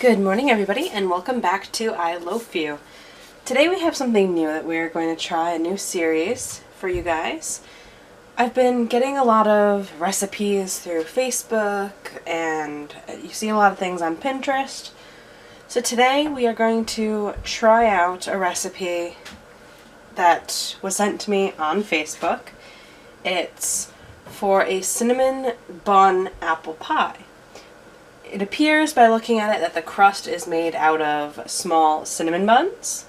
Good morning everybody and welcome back to I Loaf You. Today we have something new that we're going to try, a new series for you guys. I've been getting a lot of recipes through Facebook and you see a lot of things on Pinterest. So today we are going to try out a recipe that was sent to me on Facebook. It's for a cinnamon bun apple pie. It appears by looking at it that the crust is made out of small cinnamon buns.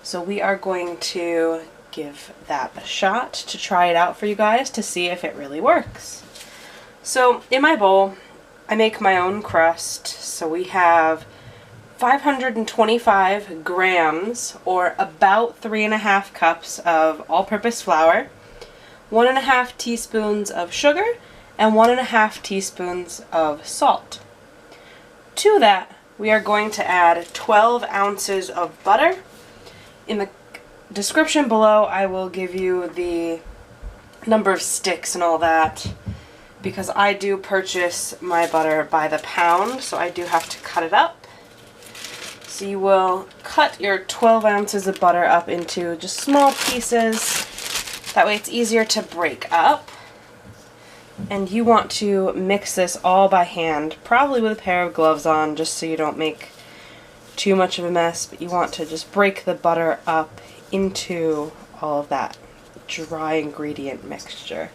So we are going to give that a shot to try it out for you guys to see if it really works. So in my bowl, I make my own crust. So we have 525 grams or about 3.5 cups of all-purpose flour, 1.5 teaspoons of sugar, and 1.5 teaspoons of salt. To that, we are going to add 12 ounces of butter. In the description below, I will give you the number of sticks and all that, because I do purchase my butter by the pound, so I do have to cut it up. So you will cut your 12 ounces of butter up into just small pieces. That way it's easier to break up. And you want to mix this all by hand, probably with a pair of gloves on, just so you don't make too much of a mess, but you want to just break the butter up into all of that dry ingredient mixture.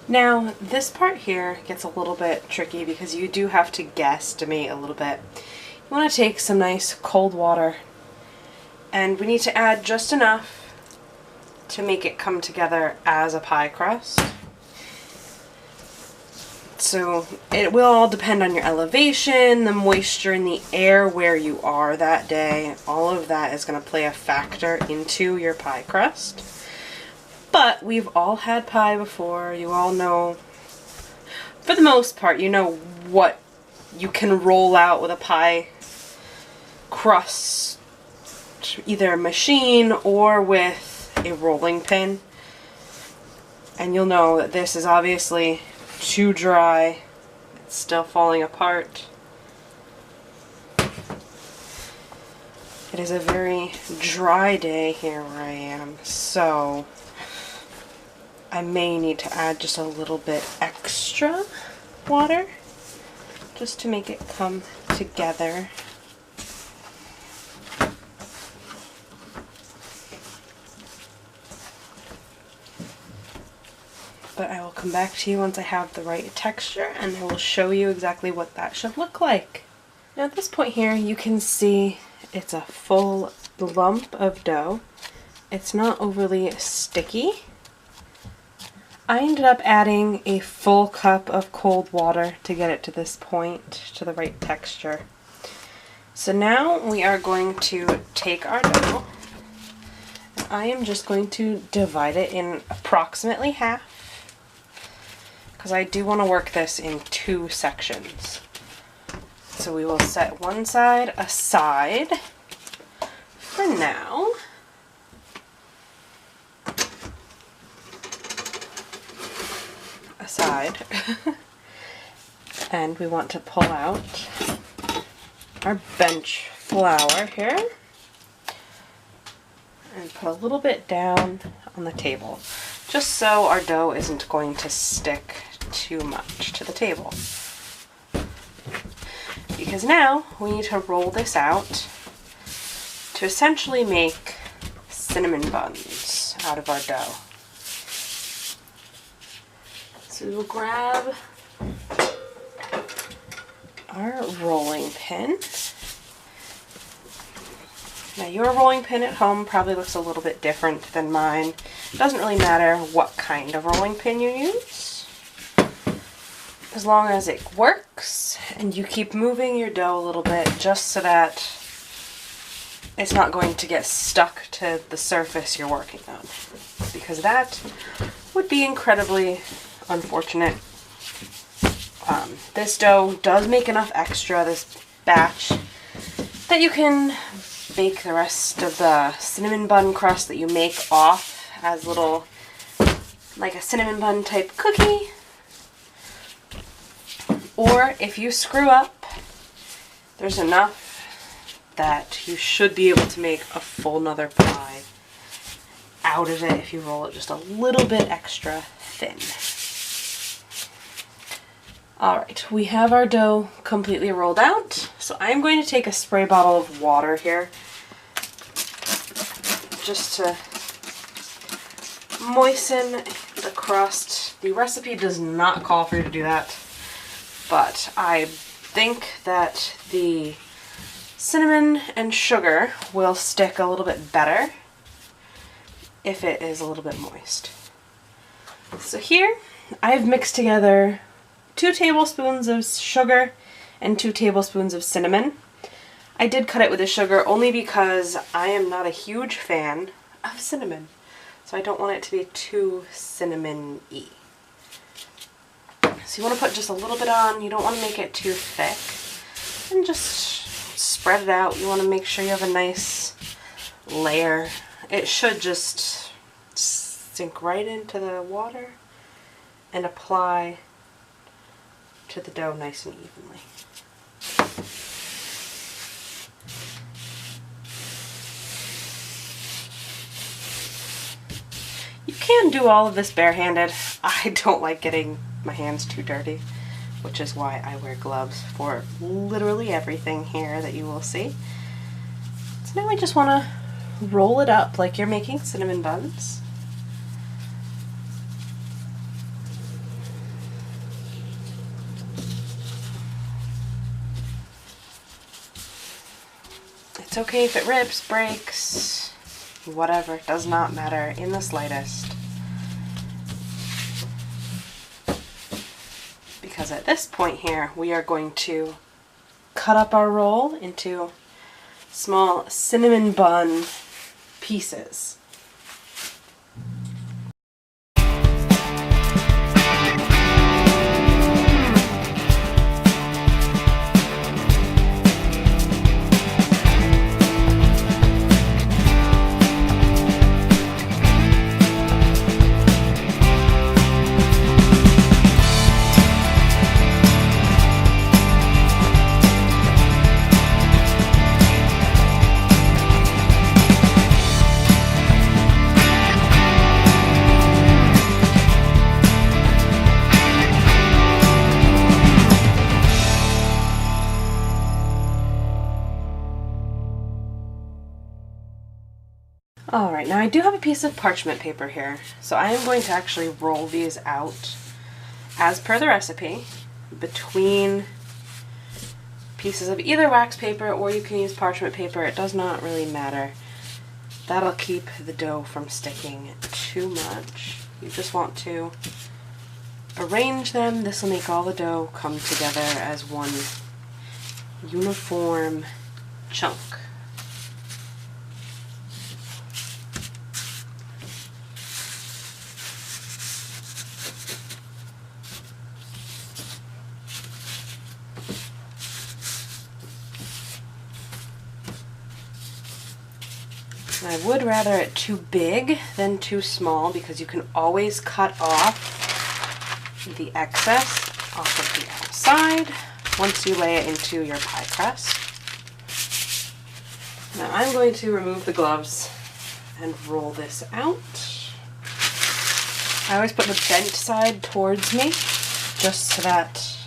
Now, this part here gets a little bit tricky because you do have to guesstimate a little bit. You want to take some nice cold water, and we need to add just enough to make it come together as a pie crust. So it will all depend on your elevation, the moisture in the air where you are that day. All of that is going to play a factor into your pie crust. But we've all had pie before. You all know, for the most part, you know what you can roll out with a pie crust, either machine or with a rolling pin. And you'll know that this is obviously too dry. It's still falling apart. It is a very dry day here where I am, so I may need to add just a little bit extra water just to make it come together. But I will come back to you once I have the right texture, and I will show you exactly what that should look like. Now at this point here, you can see it's a full lump of dough. It's not overly sticky. I ended up adding a full cup of cold water to get it to this point, to the right texture. So now we are going to take our dough, and I am just going to divide it in approximately half, because I do want to work this in 2 sections. So we will set one side aside for now. And we want to pull out our bench flour here and put a little bit down on the table, just so our dough isn't going to stick too much to the table. because now we need to roll this out to essentially make cinnamon buns out of our dough. So we'll grab our rolling pin. Now your rolling pin at home probably looks a little bit different than mine. It doesn't really matter what kind of rolling pin you use, as long as it works and you keep moving your dough a little bit just so that it's not going to get stuck to the surface you're working on, because that would be incredibly unfortunate. This dough does make enough extra, this batch, that you can bake the rest of the cinnamon bun crust that you make off as little, like a cinnamon bun type cookie. Or if you screw up, there's enough that you should be able to make a full nother pie out of it if you roll it just a little bit extra thin. Alright, we have our dough completely rolled out, so I'm going to take a spray bottle of water here just to moisten the crust. The recipe does not call for you to do that, but I think that the cinnamon and sugar will stick a little bit better if it is a little bit moist. So here I've mixed together 2 tablespoons of sugar and 2 tablespoons of cinnamon. I did cut it with the sugar only because I am not a huge fan of cinnamon, so I don't want it to be too cinnamon-y. So you want to put just a little bit on, you don't want to make it too thick, and just spread it out. You want to make sure you have a nice layer. It should just sink right into the water and apply to the dough nice and evenly. You can do all of this barehanded. I don't like getting my hands too dirty, which is why I wear gloves for literally everything here that you will see. So now I just want to roll it up like you're making cinnamon buns. It's okay if it rips, breaks, whatever, it does not matter in the slightest. Because at this point here, we are going to cut up our roll into small cinnamon bun pieces. Alright, now I do have a piece of parchment paper here, so I am going to actually roll these out as per the recipe between pieces of either wax paper, or you can use parchment paper. It does not really matter. That'll keep the dough from sticking too much. You just want to arrange them. This will make all the dough come together as one uniform chunk. I would rather it too big than too small, because you can always cut off the excess off of the outside once you lay it into your pie crust. Now I'm going to remove the gloves and roll this out. I always put the bent side towards me, just so that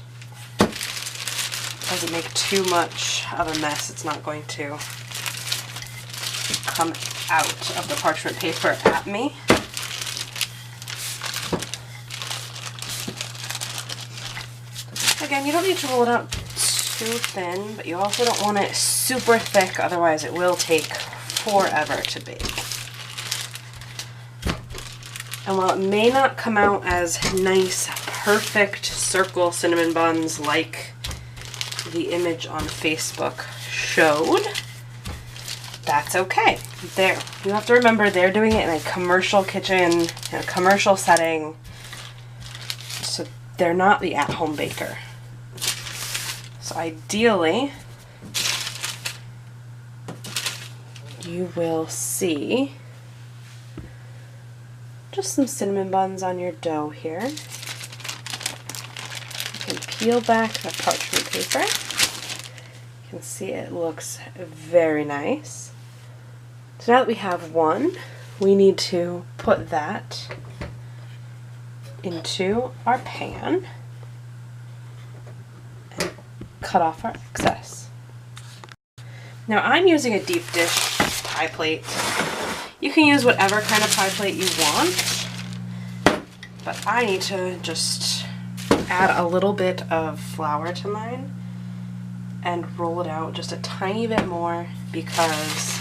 I doesn't make too much of a mess, it's not going to come out of the parchment paper at me. Again, you don't need to roll it out too thin, but you also don't want it super thick, otherwise it will take forever to bake. And while it may not come out as nice, perfect circle cinnamon buns like the image on Facebook showed, that's okay. You have to remember they're doing it in a commercial kitchen, in a commercial setting, so they're not the at-home baker. So ideally, you will see just some cinnamon buns on your dough here. You can peel back the parchment paper. You can see it looks very nice. So now that we have one, we need to put that into our pan and cut off our excess. Now I'm using a deep dish pie plate. You can use whatever kind of pie plate you want, but I need to just add a little bit of flour to mine and roll it out just a tiny bit more because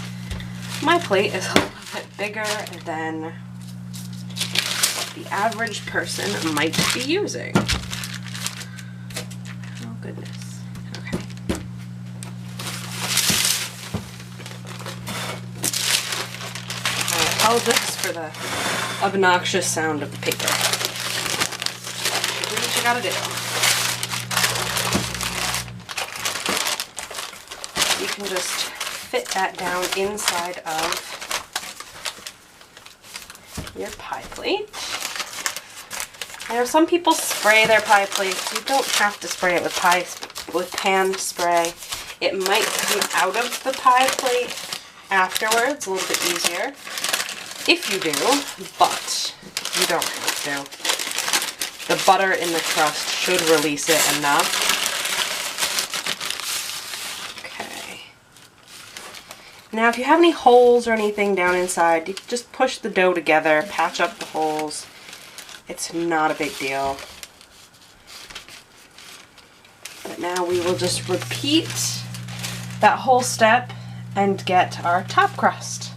my plate is a little bit bigger than what the average person might be using. Oh goodness. Okay. I apologize for the obnoxious sound of the paper. Do what you gotta do. You can just fit that down inside of your pie plate. I know some people spray their pie plates. You don't have to spray it with pan spray. It might come out of the pie plate afterwards, a little bit easier if you do, but you don't have to. The butter in the crust should release it enough. Now if you have any holes or anything down inside, you can just push the dough together, patch up the holes. It's not a big deal. But now we will just repeat that whole step and get our top crust.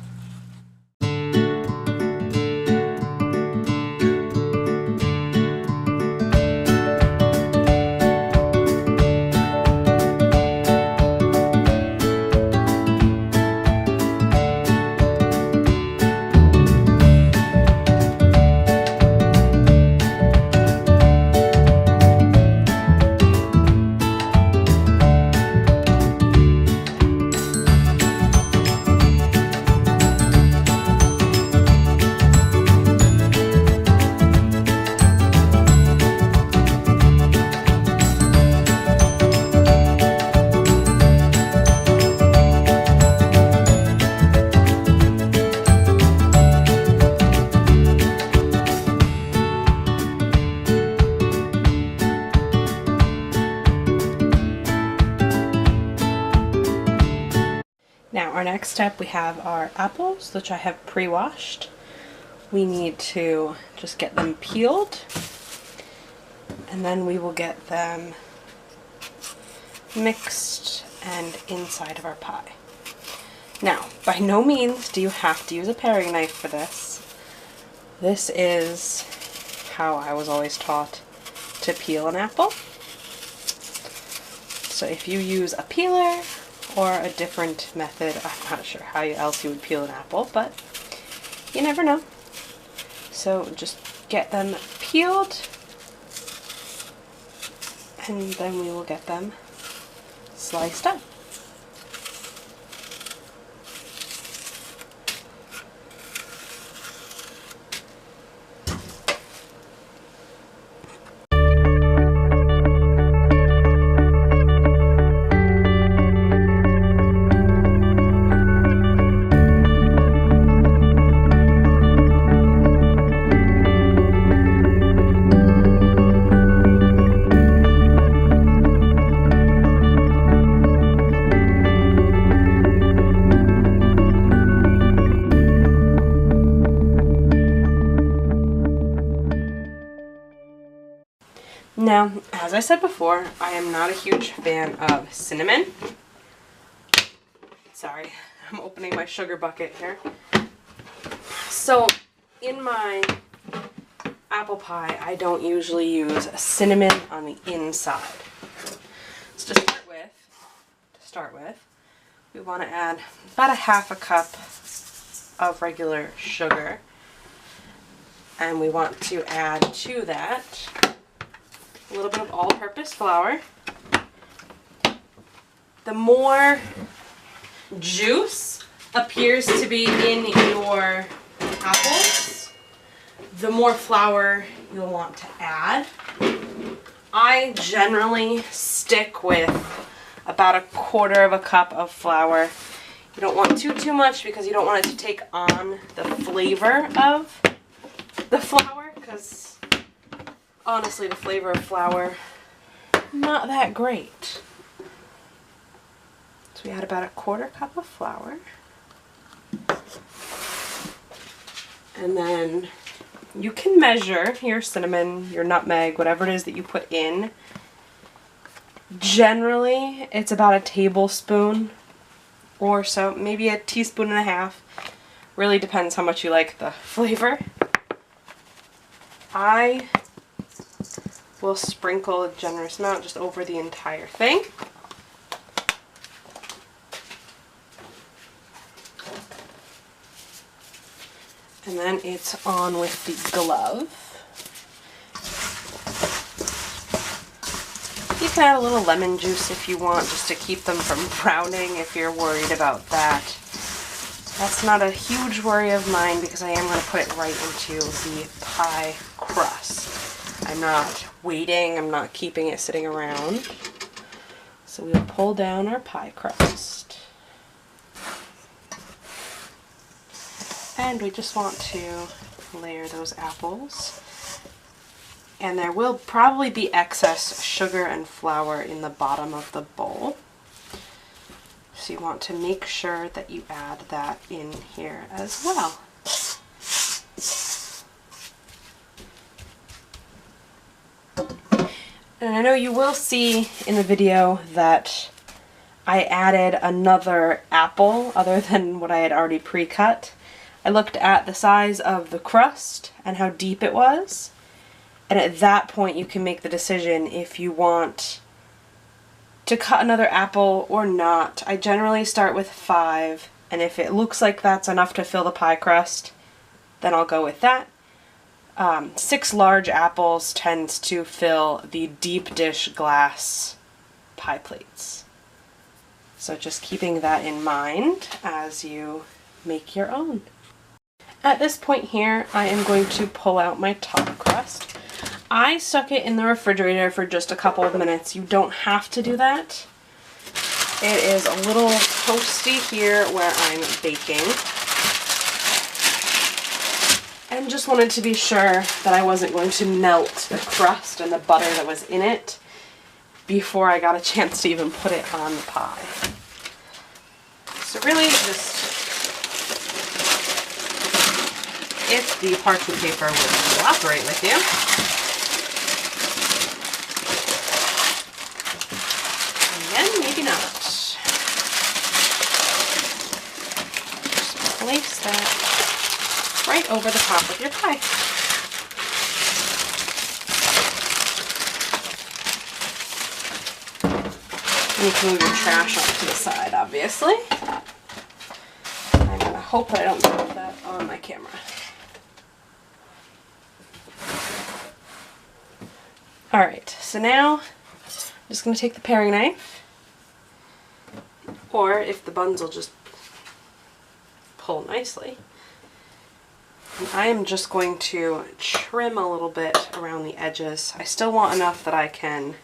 Now our next step, we have our apples, which I have pre-washed. We need to just get them peeled, and then we will get them mixed and inside of our pie. Now, by no means do you have to use a paring knife for this. This is how I was always taught to peel an apple. So if you use a peeler or a different method, I'm not sure how else you would peel an apple, but you never know. So just get them peeled, and then we will get them sliced up. Now, as I said before, I am not a huge fan of cinnamon. Sorry, I'm opening my sugar bucket here. So, in my apple pie, I don't usually use cinnamon on the inside. So to start with, we want to add about a half a cup of regular sugar. And we want to add to that a little bit of all-purpose flour. The more juice appears to be in your apples, the more flour you'll want to add. I generally stick with about a quarter of a cup of flour. You don't want too much because you don't want it to take on the flavor of the flour, because honestly the flavor of flour, not that great. So we add about a quarter cup of flour. And then you can measure your cinnamon, your nutmeg, whatever it is that you put in. Generally, it's about a tablespoon or so, maybe a teaspoon and a half. Really depends how much you like the flavor. I will sprinkle a generous amount just over the entire thing. And then it's on with the glove. You can add a little lemon juice if you want, just to keep them from browning if you're worried about that. That's not a huge worry of mine because I am going to put it right into the pie crust. I'm not waiting, I'm not keeping it sitting around. So we'll pull down our pie crust. And we just want to layer those apples. And there will probably be excess sugar and flour in the bottom of the bowl. So you want to make sure that you add that in here as well. And I know you will see in the video that I added another apple other than what I had already pre-cut. I looked at the size of the crust and how deep it was. And at that point you can make the decision if you want to cut another apple or not. I generally start with 5, and if it looks like that's enough to fill the pie crust, then I'll go with that. 6 large apples tends to fill the deep dish glass pie plates. So just keeping that in mind as you make your own. At this point here, I am going to pull out my top crust. I stuck it in the refrigerator for just a couple of minutes. You don't have to do that. It is a little toasty here where I'm baking. And just wanted to be sure that I wasn't going to melt the crust and the butter that was in it before I got a chance to even put it on the pie. So really just, if the parchment paper would cooperate with you, maybe not. Just place that right over the top of your pie. And you can move your trash off to the side, obviously. I'm gonna hope that I don't put that on my camera. Alright, so now I'm just gonna take the paring knife. Or if the buns will just pull nicely. And I am just going to trim a little bit around the edges. I still want enough that I can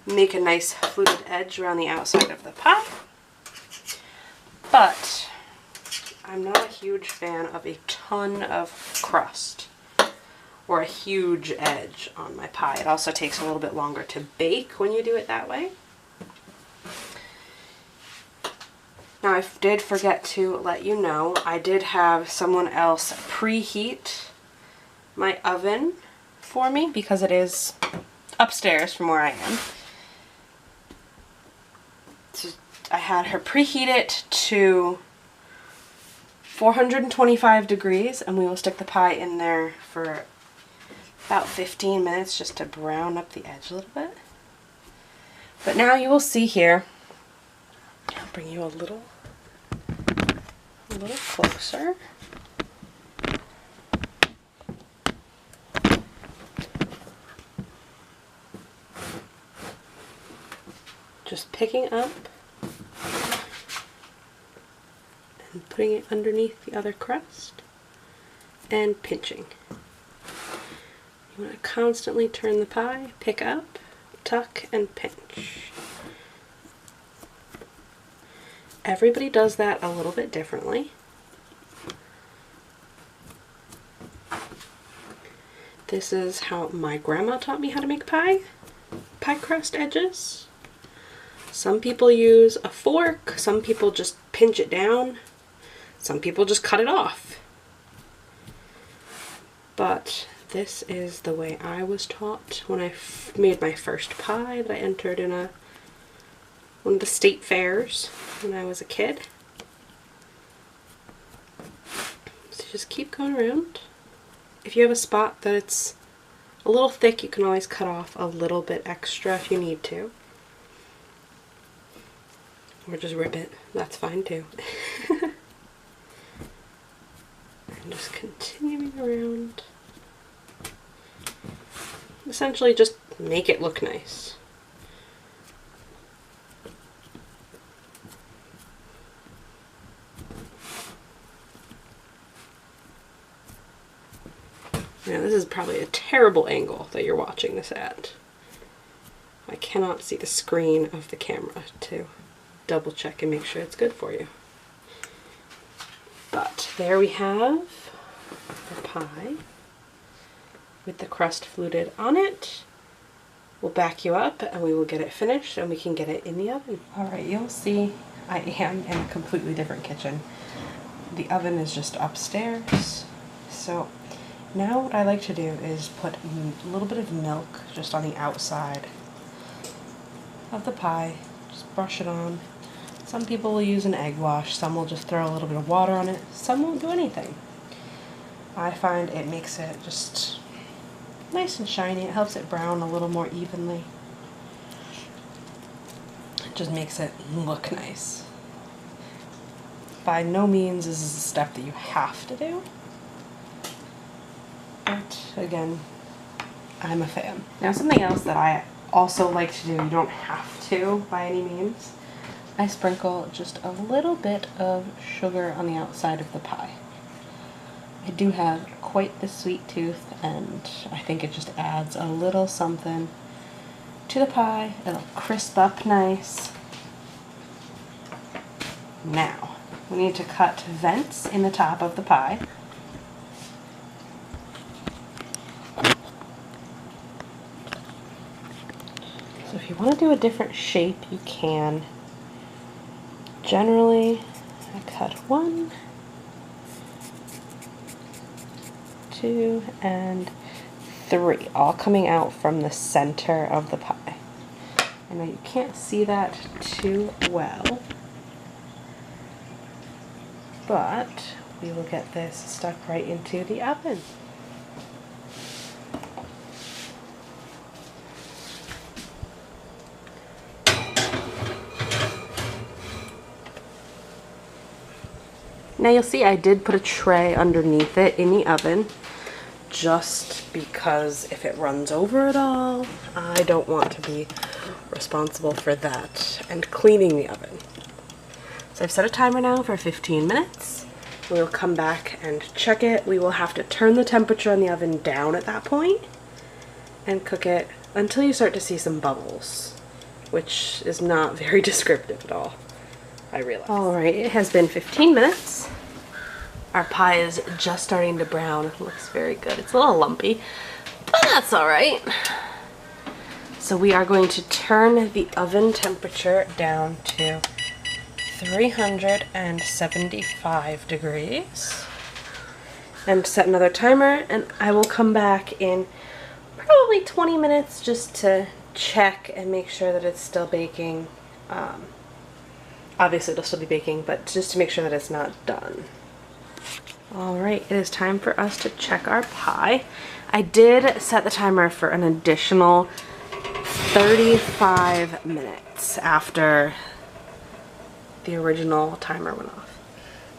make a nice fluted edge around the outside of the pie. But I'm not a huge fan of a ton of crust or a huge edge on my pie. It also takes a little bit longer to bake when you do it that way. Now, I did forget to let you know, I did have someone else preheat my oven for me because it is upstairs from where I am. I had her preheat it to 425 degrees, and we will stick the pie in there for about 15 minutes just to brown up the edge a little bit. But now you will see here, I'll bring you a little closer. Just picking up and putting it underneath the other crust and pinching. You want to constantly turn the pie, pick up, tuck, and pinch. Everybody does that a little bit differently. This is how my grandma taught me how to make pie crust edges. Some people use a fork, some people just pinch it down, some people just cut it off. But this is the way I was taught when I made my first pie that I entered in one of the state fairs when I was a kid. So just keep going around. If you have a spot that it's a little thick, you can always cut off a little bit extra if you need to. Or just rip it. That's fine too. And just continuing around. Essentially just make it look nice. Now this is probably a terrible angle that you're watching this at. I cannot see the screen of the camera to double check and make sure it's good for you. But there we have the pie with the crust fluted on it. We'll back you up and we will get it finished and we can get it in the oven. Alright, you'll see I am in a completely different kitchen. The oven is just upstairs. So now what I like to do is put a little bit of milk just on the outside of the pie. Just brush it on. Some people will use an egg wash, some will just throw a little bit of water on it, some won't do anything. I find it makes it just nice and shiny. It helps it brown a little more evenly. It just makes it look nice. By no means is this a step that you have to do. But again, I'm a fan. Now something else that I also like to do, you don't have to by any means, I sprinkle just a little bit of sugar on the outside of the pie. I do have quite the sweet tooth and I think it just adds a little something to the pie. It'll crisp up nice. Now, we need to cut vents in the top of the pie. So if you want to do a different shape, you can. Generally, I cut 1, 2, and 3, all coming out from the center of the pie. I know you can't see that too well, but we will get this stuck right into the oven. Now you'll see I did put a tray underneath it in the oven just because if it runs over at all, I don't want to be responsible for that and cleaning the oven. So I've set a timer now for 15 minutes. We will come back and check it. We will have to turn the temperature on the oven down at that point and cook it until you start to see some bubbles, which is not very descriptive at all, I realize. Alright, it has been 15 minutes. Our pie is just starting to brown. It looks very good. It's a little lumpy, but that's alright. So we are going to turn the oven temperature down to 375 degrees and set another timer, and I will come back in probably 20 minutes just to check and make sure that it's still baking. Obviously it'll still be baking, but just to make sure that it's not done. Alright, it is time for us to check our pie. I did set the timer for an additional 35 minutes after the original timer went off.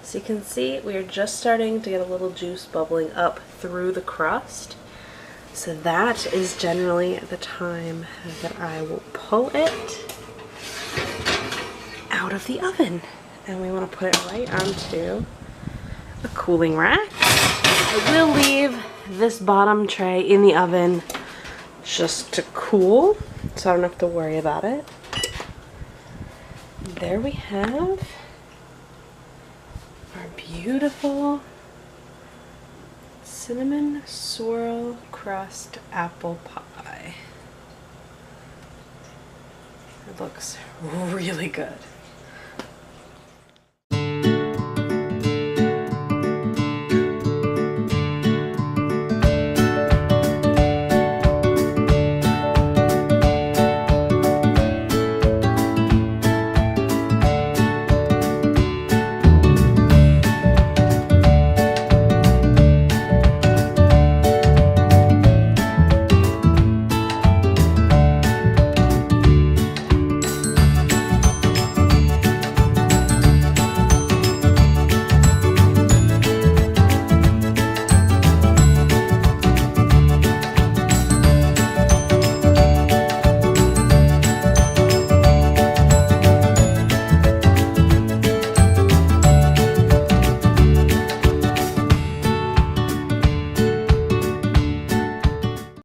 So you can see we are just starting to get a little juice bubbling up through the crust. So that is generally the time that I will pull it out of the oven. And we want to put it right onto a cooling rack. I will leave this bottom tray in the oven just to cool, so I don't have to worry about it. There we have our beautiful cinnamon swirl crust apple pie. It looks really good.